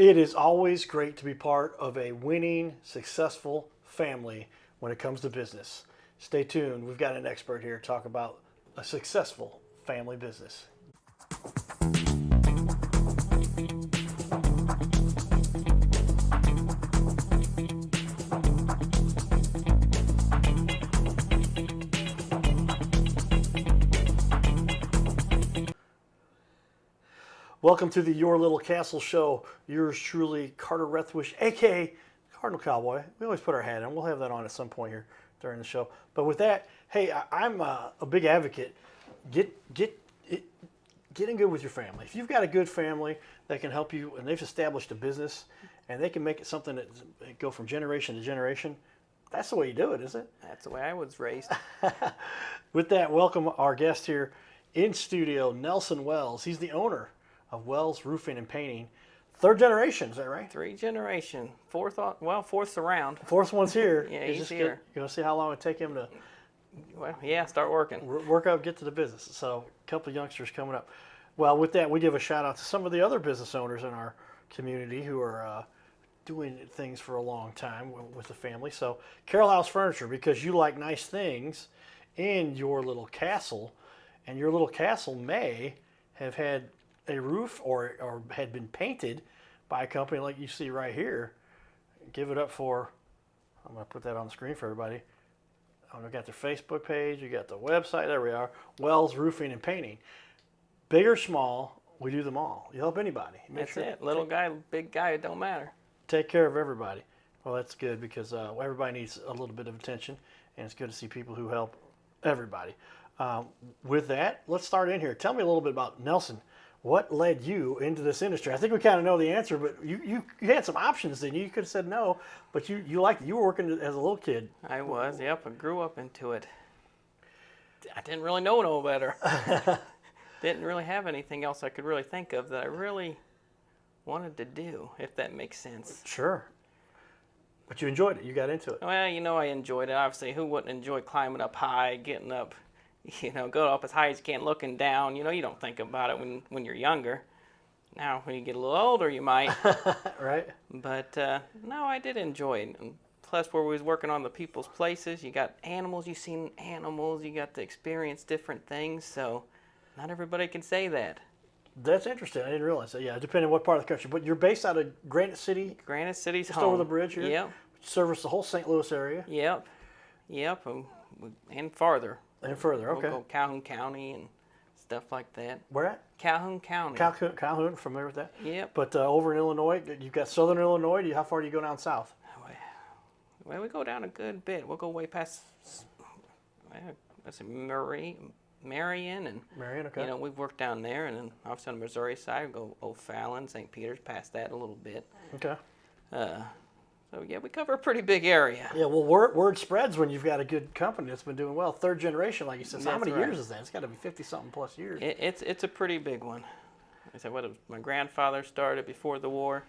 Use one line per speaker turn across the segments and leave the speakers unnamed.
It is always great to be part of a winning, successful family when it comes to business. Stay tuned. We've got an expert here to talk about a successful family business. Welcome to the Your Little Castle Show. Yours truly, Carter Rethwish, a.k.a. Cardinal Cowboy. We always put our hat on. We'll have that on at some point here during the show. But with that, hey, I'm a big advocate. Get in good with your family. If you've got a good family that can help you, and they've established a business, and they can make it something that go from generation to generation, that's the way you do it, isn't it?
That's the way I was raised.
With that, welcome our guest here in studio, Nelson Wells. He's the owner of Wells Roofing and Painting. Third generation, is that right?
3 generation. Fourth's around.
Fourth one's here.
Yeah, he's here.
You're going to see how long it would take him to
Well, yeah, start working.
work out, get to the business. So a couple of youngsters coming up. Well, with that, we give a shout out to some of the other business owners in our community who are doing things for a long time with the family. So Carroll House Furniture, because you like nice things in your little castle, and your little castle may have had a roof or had been painted by a company like you see right here. Give it up for, I'm going to put that on the screen for everybody. We got their Facebook page, you got the website, there we are, Wells Roofing and Painting. Big or small, we do them all. You help anybody.
That's it. Little guy, big guy, it don't matter.
Take care of everybody. Well, that's good because everybody needs a little bit of attention, and it's good to see people who help everybody. With that, let's start in here. Tell me a little bit about Nelson. What led you into this industry? I think we kind of know the answer, but you had some options then. You could have said no, but you liked it. You were working as a little kid.
I was, yep. I grew up into it. I didn't really know no better. Didn't really have anything else I could really think of that I really wanted to do, if that makes sense.
Sure. But you enjoyed it. You got into it.
Well, I enjoyed it. Obviously, who wouldn't enjoy climbing up high, getting up, go up as high as you can, looking down. You don't think about it when you're younger. Now, when you get a little older, you might.
Right.
But, no, I did enjoy it. And plus, where we was working on the people's places, you got animals, you seen animals, you got to experience different things, so not everybody can say that.
That's interesting. I didn't realize that. Yeah, depending on what part of the country. But you're based out of Granite City?
Granite City's
just
home.
over the bridge here?
Yep.
Service the whole St. Louis area?
Yep. And farther.
And further, okay.
We'll go Calhoun County and stuff like that.
Where at?
Calhoun County.
Calhoun, familiar with that?
Yep.
But over in Illinois, you've got southern Illinois. How far do you go down south?
Well, we go down a good bit. We'll go way past, Marion, and
okay.
We've worked down there, and then obviously on the Missouri side, we go O'Fallon, St. Peter's, past that a little bit.
Okay.
So yeah, we cover a pretty big area.
Yeah, well, word spreads when you've got a good company that's been doing well. Third generation, like you said. So how many years is that? It's got to be 50-something plus years.
It's a pretty big one. I said, my grandfather started before the war.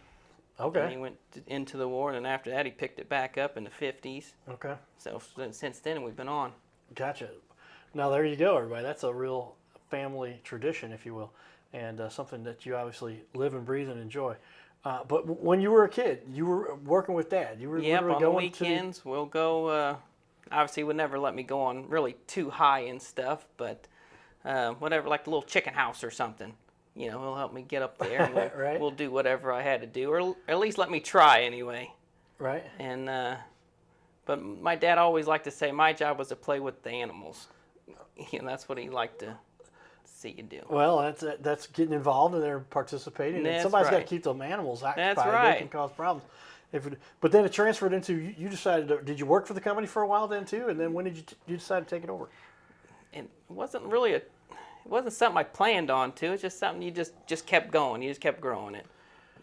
Okay.
And he went into the war, and then after that, he picked it back up in the 50s.
Okay.
So since then, we've been on.
Gotcha. Now, there you go, everybody. That's a real family tradition, if you will, and something that you obviously live and breathe and enjoy. But when you were a kid, you were working with Dad. You were literally
on
going
the weekends, we'll go, obviously, would never let me go on really too high and stuff, but whatever, like the little chicken house or something. He'll help me get up there, and
right.
We'll do whatever I had to do, or at least let me try anyway.
Right.
And but my dad always liked to say my job was to play with the animals. That's what he liked to see you do.
Well, that's getting involved and they're participating.
That's
and somebody's
right.
got to keep those animals occupied.
That's right.
They can cause problems. But then it transferred into, you decided, did you work for the company for a while then too? And then when did you decide to take it over?
And it wasn't really it wasn't something I planned on to. It's just something you just kept going. You just kept growing it.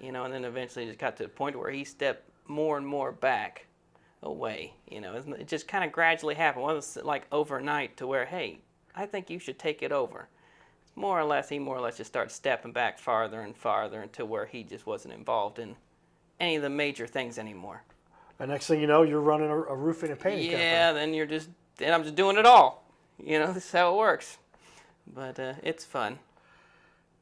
And then eventually it just got to the point where he stepped more and more back away. It just kind of gradually happened. It wasn't like overnight to where, hey, I think you should take it over. He more or less just started stepping back farther and farther until where he just wasn't involved in any of the major things anymore.
The next thing you know, you're running a roofing and painting company.
Yeah, then I'm just doing it all. This is how it works. But it's fun.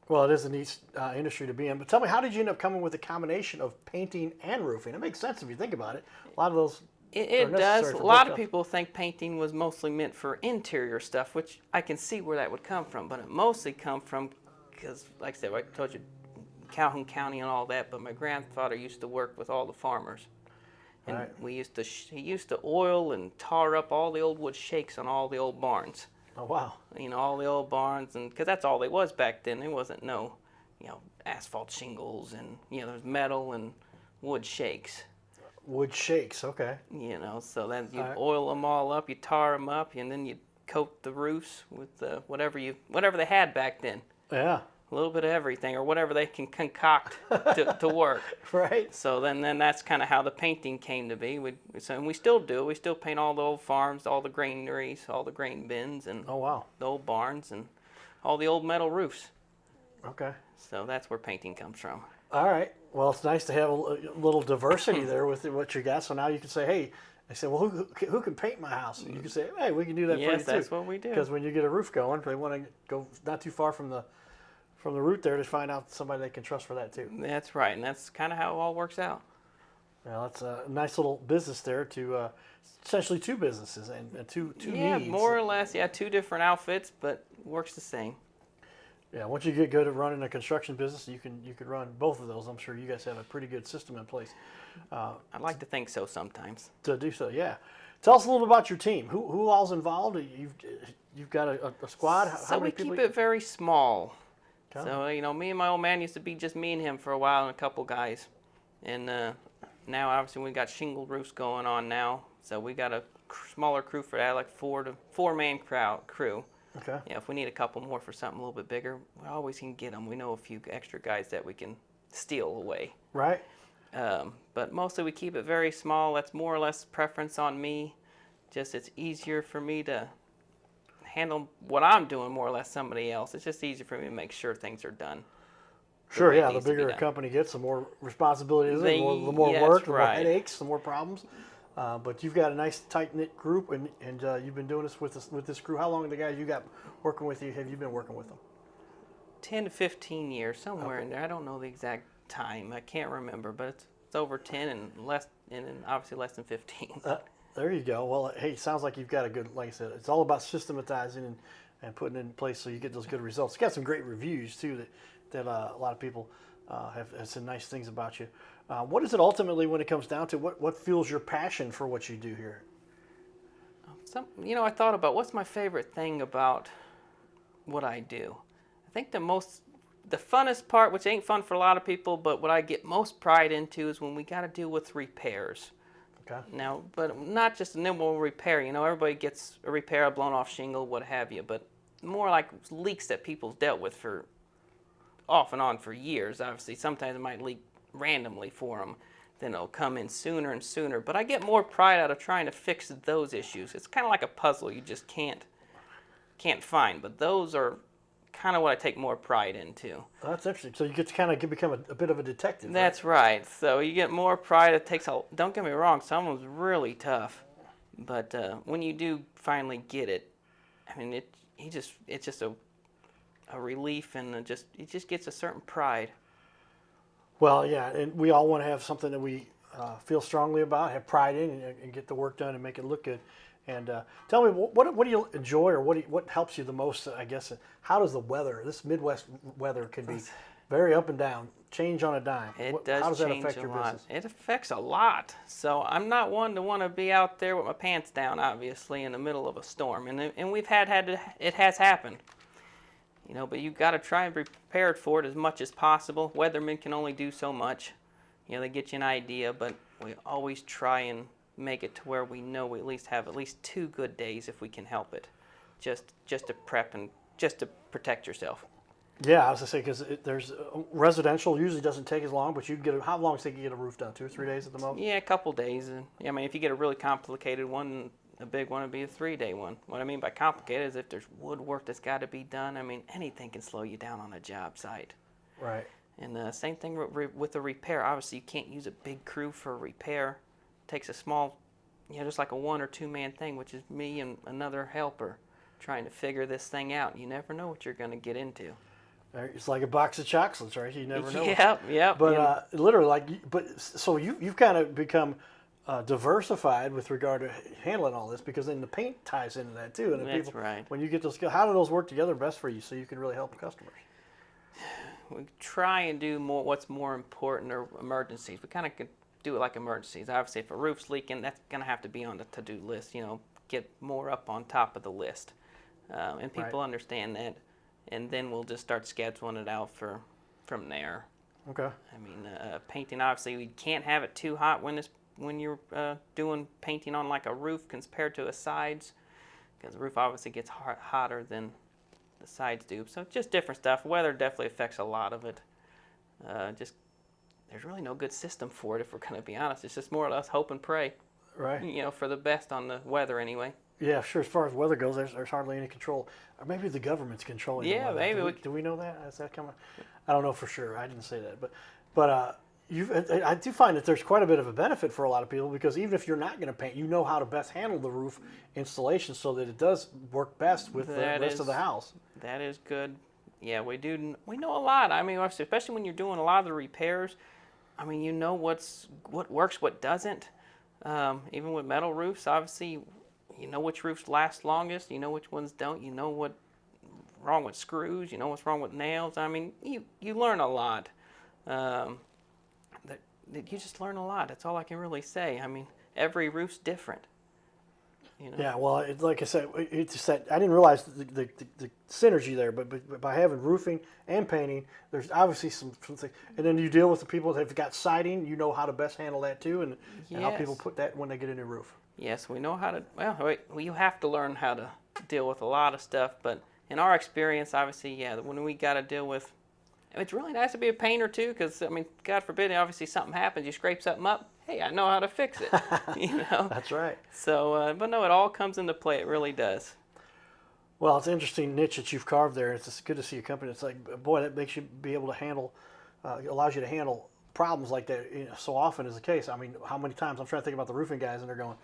Well, it is a neat industry to be in. But tell me, how did you end up coming with a combination of painting and roofing? It makes sense if you think about it. A lot of those are
It does.
necessary
A
for
lot
both
of
jobs.
people think painting was mostly meant for interior stuff, which I can see where that would come from. But it mostly come from because, like I said, I told you, Calhoun County and all that. But my grandfather used to work with all the farmers, and
Right.
he used to oil and tar up all the old wood shakes on all the old barns.
Oh, wow.
All the old barns, and because that's all there was back then. There wasn't no, asphalt shingles, and there was metal and wood shakes.
Wood shakes. Okay.
So then you
All right.
oil them all up, you tar them up, and then you coat the roofs with whatever they had back then.
Yeah.
A little bit of everything, or whatever they can concoct to work.
Right.
So then that's kind of how the painting came to be. And we still do. We still paint all the old farms, all the granaries, all the grain bins, and
Oh, wow.
the old barns, and all the old metal roofs.
Okay.
So that's where painting comes from.
All right. Well, it's nice to have a little diversity there with what you got. So now you can say, hey, I said, well, who can paint my house? And you can say, hey, we can do that for you
Yes,
too.
that's what we do.
Because when you get a roof going, they want to go not too far from the root there to find out somebody they can trust for that too.
That's right, and that's kind of how it all works out.
Well, that's a nice little business there to essentially two businesses and two
Yeah,
needs.
more or less. Yeah, two different outfits, but works the same.
Yeah, once you get good at running a construction business, you could run both of those. I'm sure you guys have a pretty good system in place
I'd like to think so sometimes.
to do so. Yeah, tell us a little bit about your team. Who all's involved? You've got a squad. How
So
many
we
people?
keep it very small.
Okay.
So me and my old man used to be just me and him for a while and a couple guys, and now obviously we got shingled roofs going on now. So we got a smaller crew for that, like 4-man crew.
Okay.
Yeah, if we need a couple more for something a little bit bigger, we always can get them. We know a few extra guys that we can steal away.
Right.
But mostly we keep it very small. That's more or less preference on me. Just it's easier for me to handle what I'm doing more or less somebody else. It's just easier for me to make sure things are done.
Sure.
way it
Yeah. The
needs to be
bigger a
done.
company gets, the more responsibility is,
They-
the more
yeah,
work,
that's
the more
right.
headaches, the more problems. But you've got a nice tight knit group, and you've been doing this with this crew. How long have the guys you got working with you have you been working with them?
10 to 15 years, somewhere in there. I don't know the exact time. I can't remember, but it's over 10 and less, and then obviously less than 15.
There you go. Well, hey, sounds like you've got a good, like I said, it's all about systematizing and putting it in place so you get those good results. You got some great reviews too that a lot of people have said nice things about you. What is it ultimately when it comes down to what fuels your passion for what you do here?
I thought about what's my favorite thing about what I do. I think the funnest part, which ain't fun for a lot of people, but what I get most pride into is when we got to deal with repairs.
Okay.
Now, but not just a normal repair. Everybody gets a repair, a blown off shingle, what have you, but more like leaks that people's dealt with for off and on for years. Obviously, sometimes it might leak randomly for them. Then it'll come in sooner and sooner. But I get more pride out of trying to fix those issues. It's kind of like a puzzle you just can't find. But those are kind of what I take more pride into.
Well, that's interesting. So you get to kind of become a bit of a detective.
That's right. So you get more pride. It takes don't get me wrong, some of them's really tough. But when you do finally get it, I mean, it's just a relief, and it just gets a certain pride.
Well, yeah, and we all want to have something that we feel strongly about, have pride in, and get the work done and make it look good. And tell me, what do you enjoy, or what helps you the most? I guess how does the weather, this Midwest weather, can be very up and down, change on a dime.
It does
How does that
change
affect
a
your
lot.
business?
It affects a lot. So I'm not one to want to be out there with my pants down, obviously, in the middle of a storm. And we've it has happened. But you've got to try and be prepared for it as much as possible. Weathermen can only do so much. They get you an idea, but we always try and make it to where we know we at least have at least 2 good days if we can help it, just to prep and just to protect yourself.
Yeah, I was gonna say because there's residential usually doesn't take as long, but you can get how long does it take you to get a roof done? 2 or 3 days at the most.
Yeah, a couple days. And I mean, if you get a really complicated one, a big one would be a 3-day one. What I mean by complicated is if there's woodwork that's got to be done. I mean, anything can slow you down on a job site.
Right.
And same thing with the repair. Obviously, you can't use a big crew for a repair. It takes a small, just like a 1 or 2 man thing, which is me and another helper trying to figure this thing out. You never know what you're going to get into.
It's like a box of chocolates, right? You never know.
Yep.
But literally, so you've kind of become diversified with regard to handling all this, because then the paint ties into that too. And
That's right.
When you get those skills, how do those work together best for you so you can really help customers?
We try and do more what's more important or emergencies. We kind of could do it like emergencies. Obviously, if a roof's leaking, that's going to have to be on the to-do list. Get more up on top of the list, and people understand that. And then we'll just start scheduling it out from there.
Okay.
I mean, painting, obviously, we can't have it too hot when you're doing painting on like a roof compared to a sides, because the roof obviously gets hotter than the sides do. So just different stuff. Weather definitely affects a lot of it. There's really no good system for it, if we're going to be honest. It's just more or less hope and pray.
Right.
For the best on the weather anyway.
Yeah, sure. As far as weather goes, there's hardly any control. Or maybe the government's controlling the weather.
Maybe.
Do we know that? Is that coming? I don't know for sure. I didn't say that. But I do find that there's quite a bit of a benefit for a lot of people, because even if you're not going to paint, you know how to best handle the roof installation so that it does work best with the rest of the house.
That is good. Yeah, we do. We know a lot. I mean, especially when you're doing a lot of the repairs. I mean, you know what works, what doesn't. Even with metal roofs, obviously, you know which roofs last longest. You know which ones don't. You know what's wrong with screws. You know what's wrong with nails. I mean, you learn a lot. You just learn a lot. That's all I can really say. I mean, every roof's different.
Yeah, well, like I said, it's just that I didn't realize the synergy there, but by having roofing and painting, there's obviously some things. And then you deal with the people that have got siding, you know how to best handle that too, and how people put that when they get a new roof.
Yes, we know how to, well, you have to learn how to deal with a lot of stuff, but in our experience, obviously, when we got to deal with, it's really nice to be a painter too, because, I mean, God forbid, obviously something happens, you scrape something up, hey, I know how to fix it,
That's right.
So, but no, it all comes into play. It really does.
Well, it's an interesting niche that you've carved there. It's just good to see a company that's like, boy, that makes you be able to handle, allows you to handle problems like that. So often is the case. I mean, how many times I'm trying to think about the roofing guys, and they're going,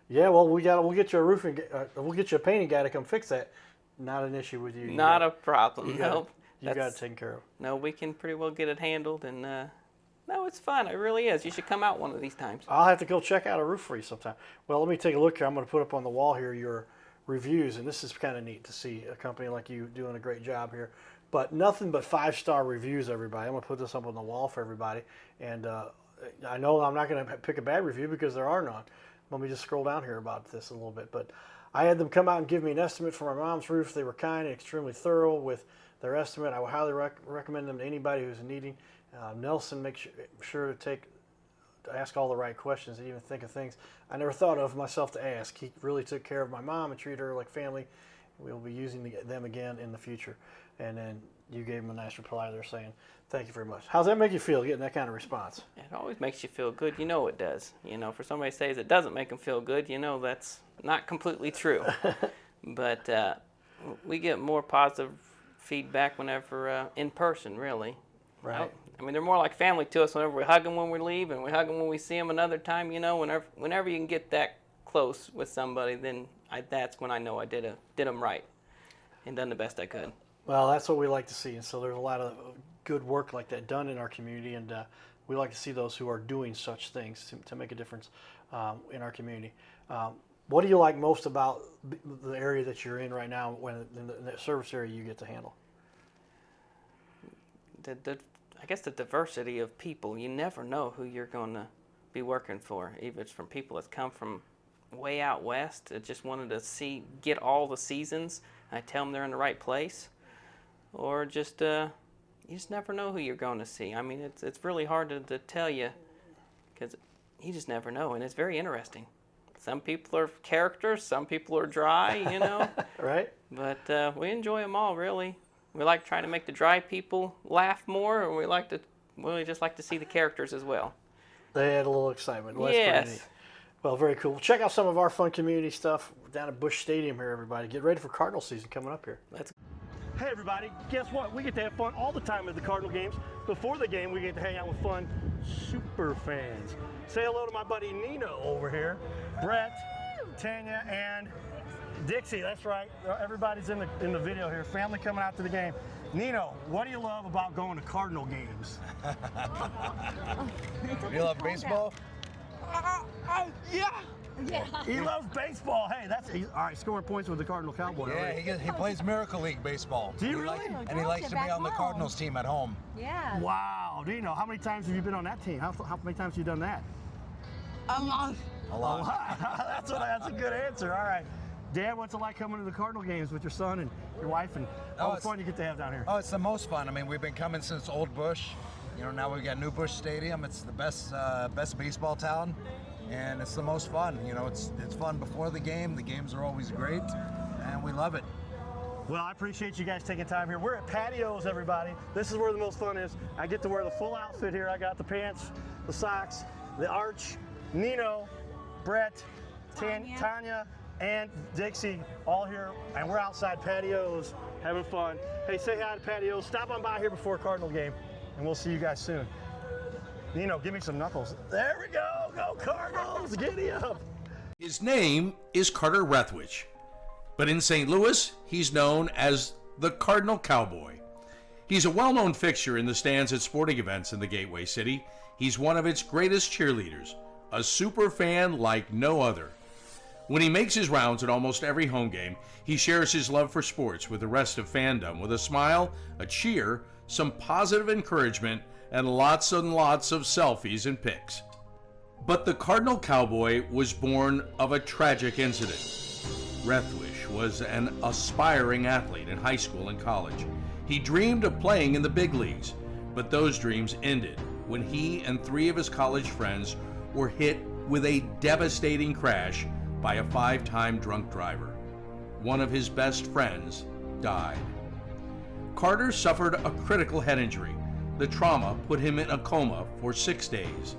yeah, well, we'll get you a painting guy to come fix that. Not an issue with you.
Not a problem.
Nope. You got it taken care of.
No, we can pretty well get it handled, and no, it's fun. It really is. You should come out one of these times.
I'll have to go check out a roof for you sometime. Well, let me take a look here. I'm going to put up on the wall here your reviews, and this is kind of neat to see a company like you doing a great job here. But nothing but 5-star reviews, everybody. I'm going to put this up on the wall for everybody. And I know I'm not going to pick a bad review because there are none. Let me just scroll down here about this a little bit. But I had them come out and give me an estimate for my mom's roof. They were kind and extremely thorough with their estimate. I would highly recommend them to anybody who's needing. Nelson makes sure to ask all the right questions and even think of things I never thought of myself to ask. He really took care of my mom and treated her like family. We'll be using them again in the future. And then you gave him a nice reply there saying, thank you very much. How's that make you feel, getting that kind of response?
It always makes you feel good. You know it does. For somebody to say it doesn't make them feel good, that's not completely true. But we get more positive feedback whenever in person, really.
Right.
I mean, they're more like family to us. Whenever we hug them when we leave, and we hug them when we see them another time. Whenever you can get that close with somebody, then that's when I know I did them right and done the best I could.
Well, that's what we like to see, and so there's a lot of good work like that done in our community, and we like to see those who are doing such things to make a difference in our community. What do you like most about the area that you're in right now, in the service area you get to handle?
I guess the diversity of people. You never know who you're going to be working for. Even it's from people that come from way out west that just wanted to get all the seasons. I tell them they're in the right place, or just you just never know who you're going to see. I mean, it's really hard to tell you because you just never know, and it's very interesting. Some people are characters, some people are dry,
Right.
But we enjoy them all, really. We like trying to make the dry people laugh more, or we just like to see the characters as well.
They add a little excitement. Well, that's
yes.
pretty neat. Well, very cool. Check out some of our fun community stuff down at Busch Stadium here, everybody. Get ready for Cardinal season coming up here.
Hey everybody, guess what? We get to have fun all the time at the Cardinal games. Before the game, we get to hang out with fun super fans. Say hello to my buddy Nino over here, Brett, Tanya, and Dixie. That's right. Everybody's in the video here. Family coming out to the game. Nino, what do you love about going to Cardinal games?
You love baseball?
Yeah. He loves baseball. Hey, all right. Scoring points with the Cardinal Cowboy.
Yeah,
already.
he plays Miracle League baseball.
Do you
He
really?
likes- and he likes to be on the Cardinals team at home.
Yeah.
Wow. Nino, how many times have you been on that team? How many times have you done that?
A lot.
That's a good answer. All right. Dad, what's it like coming to the Cardinal games with your son and your wife and all the
it's-
fun you get to have down here?
Oh, it's the most fun. I mean, we've been coming since Old Bush. You know, now we've got New Bush Stadium. It's the best baseball town, and it's the most fun. You know, it's fun before the game. The games are always great, and we love it.
Well, I appreciate you guys taking time here. We're at Patios, everybody. This is where the most fun is. I get to wear the full outfit here. I got the pants, the socks, the arch, Nino, Brett, Tanya, and Dixie all here, and we're outside Patios having fun. Hey, say hi to Patios. Stop on by here before a Cardinal game, and we'll see you guys soon. Nino, give me some knuckles. There we go. Go Cardinals. Giddy up.
His name is Carter Rethwich, but in St. Louis, he's known as the Cardinal Cowboy. He's a well-known fixture in the stands at sporting events in the Gateway City. He's one of its greatest cheerleaders, a super fan like no other. When he makes his rounds at almost every home game, he shares his love for sports with the rest of fandom with a smile, a cheer, some positive encouragement, and lots and lots of selfies and pics. But the Cardinal Cowboy was born of a tragic incident. Rethwish was an aspiring athlete in high school and college. He dreamed of playing in the big leagues, but those dreams ended when he and 3 of his college friends were hit with a devastating crash by a 5-time drunk driver. One of his best friends died. Carter suffered a critical head injury. The trauma put him in a coma for 6 days.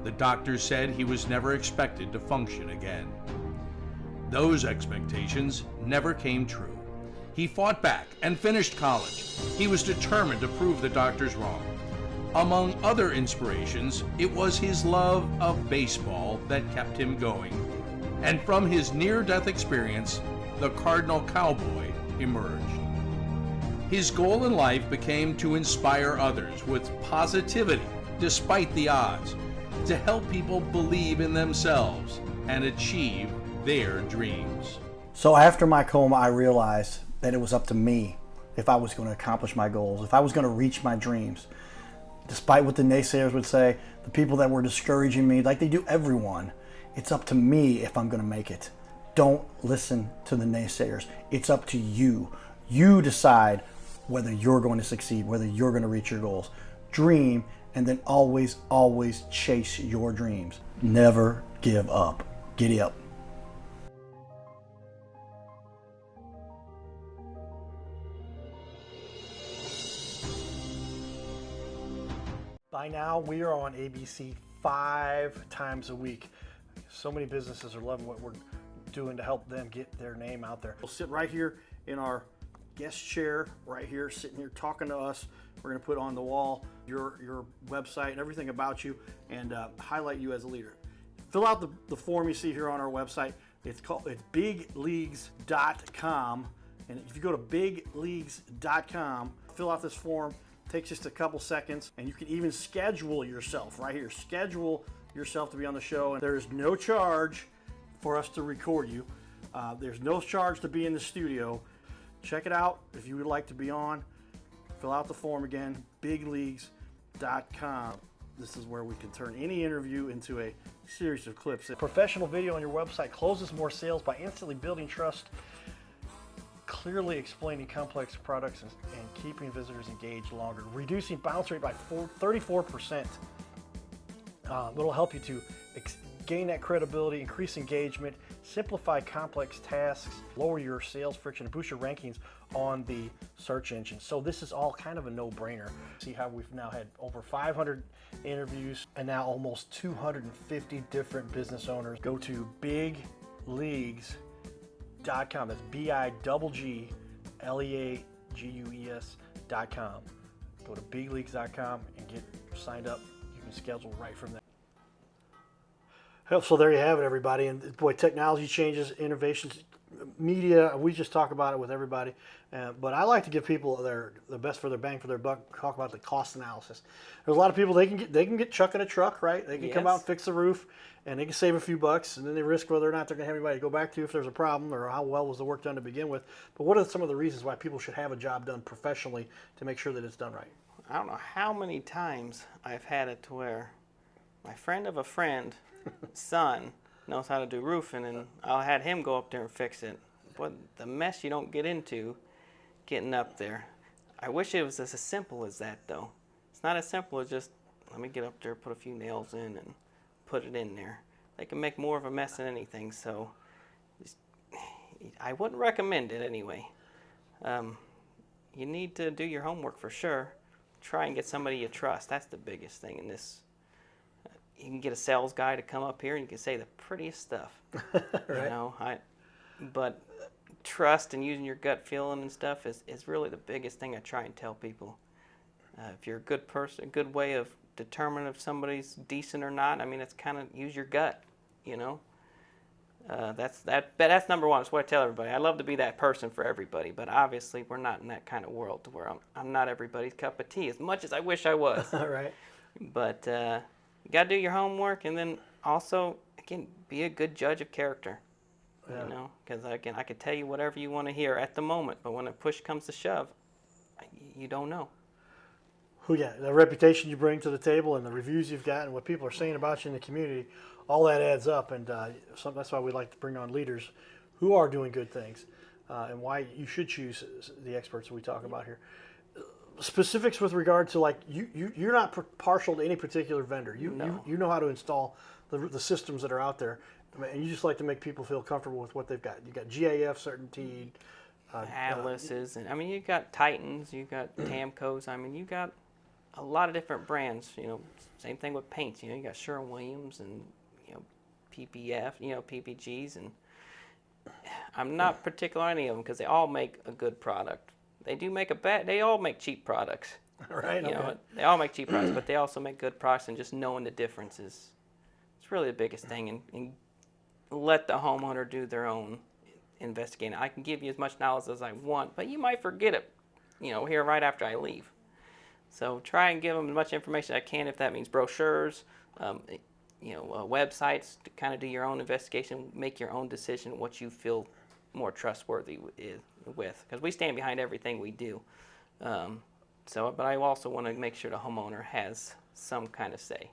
The doctors said he was never expected to function again. Those expectations never came true. He fought back and finished college. He was determined to prove the doctors wrong. Among other inspirations, it was his love of baseball that kept him going. And from his near-death experience, the Cardinal Cowboy emerged. His goal in life became to inspire others with positivity despite the odds, to help people believe in themselves and achieve their dreams.
So after my coma, I realized that it was up to me if I was going to accomplish my goals, if I was going to reach my dreams. Despite what the naysayers would say, the people that were discouraging me, like they do everyone, it's up to me if I'm going to make it. Don't listen to the naysayers. It's up to you. You decide whether you're going to succeed, whether you're going to reach your goals. Dream, and then always, always chase your dreams. Never give up. Giddy up. By now, we are on ABC 5 times a week. So many businesses are loving what we're doing to help them get their name out there. We'll sit right here in our guest chair, right here, sitting here talking to us. We're going to put on the wall your website and everything about you, and highlight you as a leader. Fill out the form you see here on our website. It's bigleagues.com, and if you go to bigleagues.com, fill out this form. Takes just a couple seconds, and you can even schedule yourself right here. Schedule yourself to be on the show, and there's no charge for us to record you. There's no charge to be in the studio. Check it out if you would like to be on. Fill out the form again, bigleagues.com. This is where we can turn any interview into a series of clips. A professional video on your website closes more sales by instantly building trust, clearly explaining complex products, and keeping visitors engaged longer, reducing bounce rate by 34%. It'll help you to gain that credibility, increase engagement, simplify complex tasks, lower your sales friction, and boost your rankings on the search engine. So this is all kind of a no-brainer. See how we've now had over 500 interviews and now almost 250 different business owners. Go to bigleagues.com. That's bigleagues.com. Go to bigleagues.com and get signed up. You can schedule right from there. So there you have it, everybody. And boy, technology changes, innovations media, we just talk about it with everybody. But I like to give people the best for their bang for their buck. Talk about the cost analysis. There's a lot of people they can get chuck in a truck, right? They can come out and fix the roof, and they can save a few bucks, and then they risk whether or not they're going to have anybody to go back to if there's a problem, or how well was the work done to begin with. But what are some of the reasons why people should have a job done professionally to make sure that it's done right?
I don't know how many times I've had it to where my friend of a friend, son, knows how to do roofing, and I had him go up there and fix it. But the mess you don't get into getting up there. I wish it was as simple as that, though. It's not as simple as just, let me get up there, put a few nails in, and put it in there. They can make more of a mess than anything, so I wouldn't recommend it anyway. You need to do your homework for sure. Try and get somebody you trust. That's the biggest thing in this. You can get a sales guy to come up here and you can say the prettiest stuff.
Right.
You know, but trust and using your gut feeling and stuff is really the biggest thing I try and tell people. If you're a good person, a good way of determining if somebody's decent or not, I mean, it's kind of use your gut, you know. That's number one. That's what I tell everybody. I love to be that person for everybody, but obviously we're not in that kind of world to where I'm not everybody's cup of tea, as much as I wish I was.
All right.
But you got to do your homework, and then also, again, be a good judge of character.
Yeah.
You know, because again, I could tell you whatever you want to hear at the moment, but when a push comes to shove, you don't know.
The reputation you bring to the table and the reviews you've got and what people are saying about you in the community, all that adds up. And that's why we like to bring on leaders who are doing good things, and why you should choose the experts that we talk about here. Specifics with regard to, like, you're not partial to any particular vendor. You know how to install the systems that are out there, and you just like to make people feel comfortable with what they've got. You got GAF certainty,
Atlases, and I mean, you got Titans, you got Tamcos. I mean, you got a lot of different brands. You know, same thing with paints. You know, you got Sherwin-Williams and PPF, PPGs, and I'm not particular on any of them because they all make a good product. They all make cheap products.
right?
You
Okay.
know, they all make cheap products, but they also make good products, and just knowing the difference it's really the biggest thing. And let the homeowner do their own investigating. I can give you as much knowledge as I want, but you might forget it, here right after I leave. So try and give them as much information as I can, if that means brochures, websites, to kind of do your own investigation, make your own decision what you feel more trustworthy with, because we stand behind everything we do. But I also want to make sure the homeowner has some kind of say.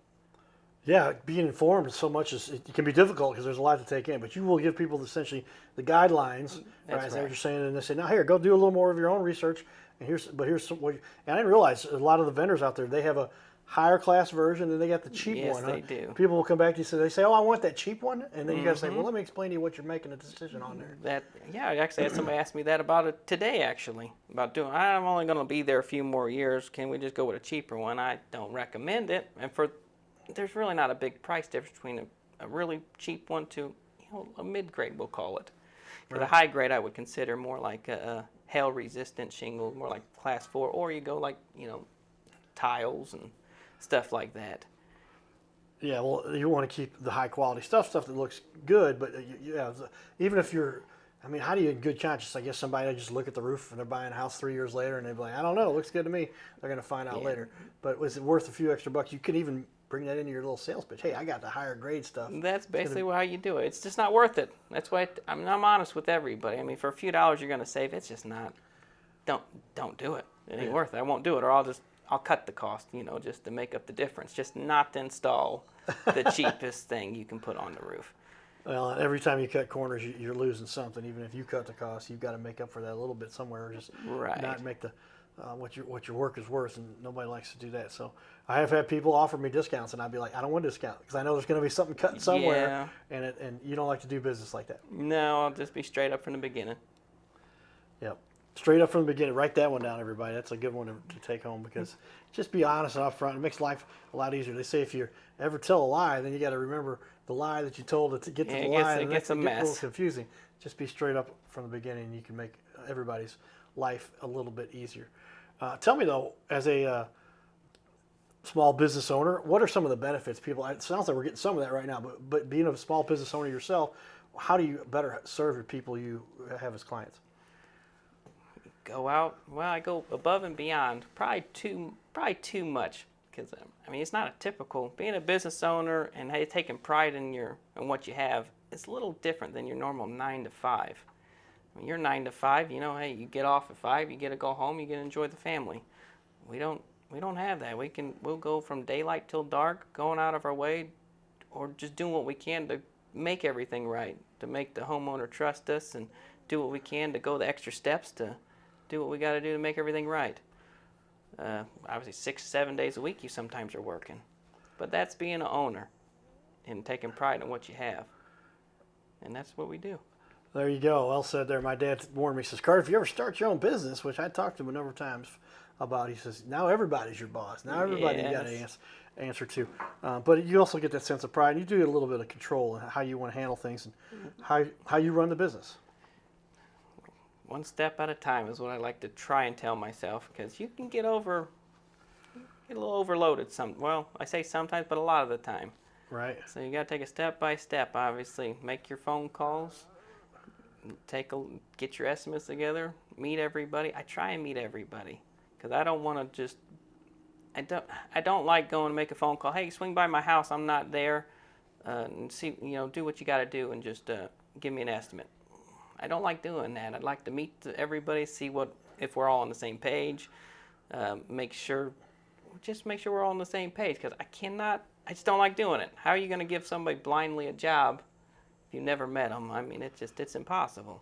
Yeah, being informed so much it can be difficult because there's a lot to take in, but you will give people essentially the guidelines.
That's
Is that what
right.
you're saying? And they say, now here, go do a little more of your own research. And here's some. And I didn't realize a lot of the vendors out there, they have a higher class version, and they got the cheap
Yes,
one.
they do.
People will come back to you, they say, oh, I want that cheap one, and then you got to say, well, let me explain to you what you're making a decision on there.
I actually had somebody ask me that about it today, actually, about I'm only going to be there a few more years. Can we just go with a cheaper one? I don't recommend it. And there's really not a big price difference between a really cheap one to a mid-grade, we'll call it. For the high grade, I would consider more like a hail-resistant shingle, more like class 4, or you go like, tiles and stuff like that.
Yeah, well, you want to keep the high quality stuff that looks good, but even if how do you in good conscience, I guess somebody just look at the roof and they're buying a house 3 years later and they're like, I don't know, it looks good to me. They're going to find out later. But was it worth a few extra bucks? You could even bring that into your little sales pitch. Hey, I got the higher grade stuff.
That's basically how you do it. It's just not worth it. That's why I'm honest with everybody. I mean, for a few dollars you're going to save, it's just not. Don't do it. It ain't worth it. I won't do it, or I'll cut the cost, just to make up the difference. Just not to install the cheapest thing you can put on the roof.
Well, and every time you cut corners, you're losing something. Even if you cut the cost, you've got to make up for that a little bit somewhere. Just not make the what your work is worth, and nobody likes to do that. So I have had people offer me discounts, and I'd be like, I don't want a discount because I know there's going to be something cut somewhere, and you don't like to do business like that.
No, I'll just be straight up from the beginning.
Yep. Straight up from the beginning. Write that one down, everybody. That's a good one to take home, because just be honest and upfront. It makes life a lot easier. They say if you ever tell a lie, then you got to remember the lie that you told to get to the lie.
It gets a mess.
A little confusing. Just be straight up from the beginning, and you can make everybody's life a little bit easier. Tell me, though, as a small business owner, what are some of the benefits? It sounds like we're getting some of that right now, but being a small business owner yourself, how do you better serve your people you have as clients?
Go out. Well, I go above and beyond. Probably too much, because I mean, it's not a typical being a business owner and hey, taking pride in what you have. It's a little different than your normal 9 to 5. I mean, you're 9 to 5. You know, hey, you get off at 5. You get to go home. You get to enjoy the family. We don't have that. We'll go from daylight till dark, going out of our way, or just doing what we can to make everything right, to make the homeowner trust us, and do what we can to go the extra steps to do what we got to do to make everything right. Obviously 6-7 days a week you sometimes are working, but that's being an owner and taking pride in what you have, and that's what we do.
There you go. Well said there. My dad warned me, he says, Carter, if you ever start your own business, which I talked to him a number of times about, he says, now everybody's your boss. Now everybody you got to answer to. But you also get that sense of pride, and you do get a little bit of control in how you want to handle things and how you run the business.
One step at a time is what I like to try and tell myself, because you can get a little overloaded Well, I say sometimes, but a lot of the time.
Right.
So you got to take it step by step. Obviously, make your phone calls, get your estimates together, meet everybody. I try and meet everybody, because I don't want to just. I don't like going to make a phone call. Hey, swing by my house. I'm not there, and see, do what you got to do, and just give me an estimate. I don't like doing that. I'd like to meet everybody, see if we're all on the same page, make sure we're all on the same page, because I just don't like doing it. How are you going to give somebody blindly a job if you never met them? I mean, it's impossible.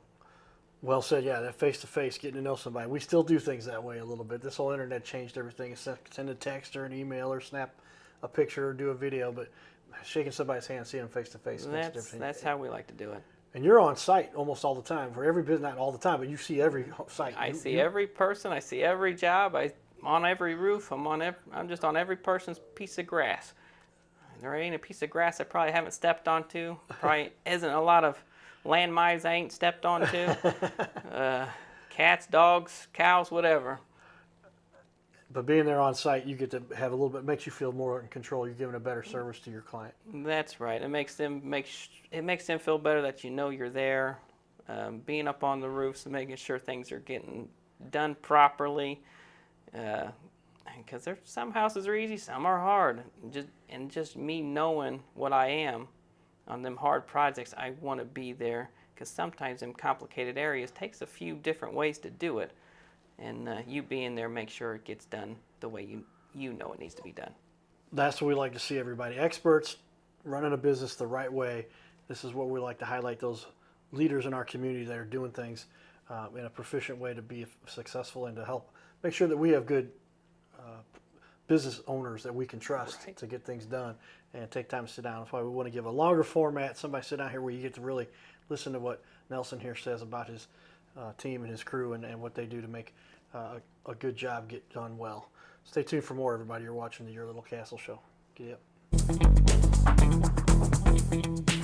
Well said. Yeah, that face-to-face, getting to know somebody. We still do things that way a little bit. This whole internet changed everything. Send a text or an email or snap a picture or do a video, but shaking somebody's hand, seeing them face-to-face makes a difference.
That's how we like to do it.
And you're on site almost all the time for every business, not all the time, but you see every site.
I see every person. I see every job. I'm on every roof. I'm just on every person's piece of grass. There ain't a piece of grass I probably haven't stepped onto. Probably isn't a lot of landmines I ain't stepped onto. Cats, dogs, cows, whatever.
But being there on site, you get to have a little bit, makes you feel more in control. You're giving a better service to your client.
That's right. It makes them feel better that you know you're there. Being up on the roofs and making sure things are getting done properly. Because some houses are easy, some are hard. Just me knowing what I am on them hard projects, I want to be there, because sometimes in complicated areas takes a few different ways to do it. And you being there, make sure it gets done the way you know it needs to be done.
That's what we like to see, everybody. Experts running a business the right way. This is what we like to highlight, those leaders in our community that are doing things in a proficient way to be successful and to help make sure that we have good business owners that we can trust to get things done and take time to sit down. That's why we want to give a longer format. Somebody sit down here where you get to really listen to what Nelson here says about his team and his crew and what they do to make a good job get done well. Stay tuned for more, everybody. You're watching the Your Little Castle Show. Get up.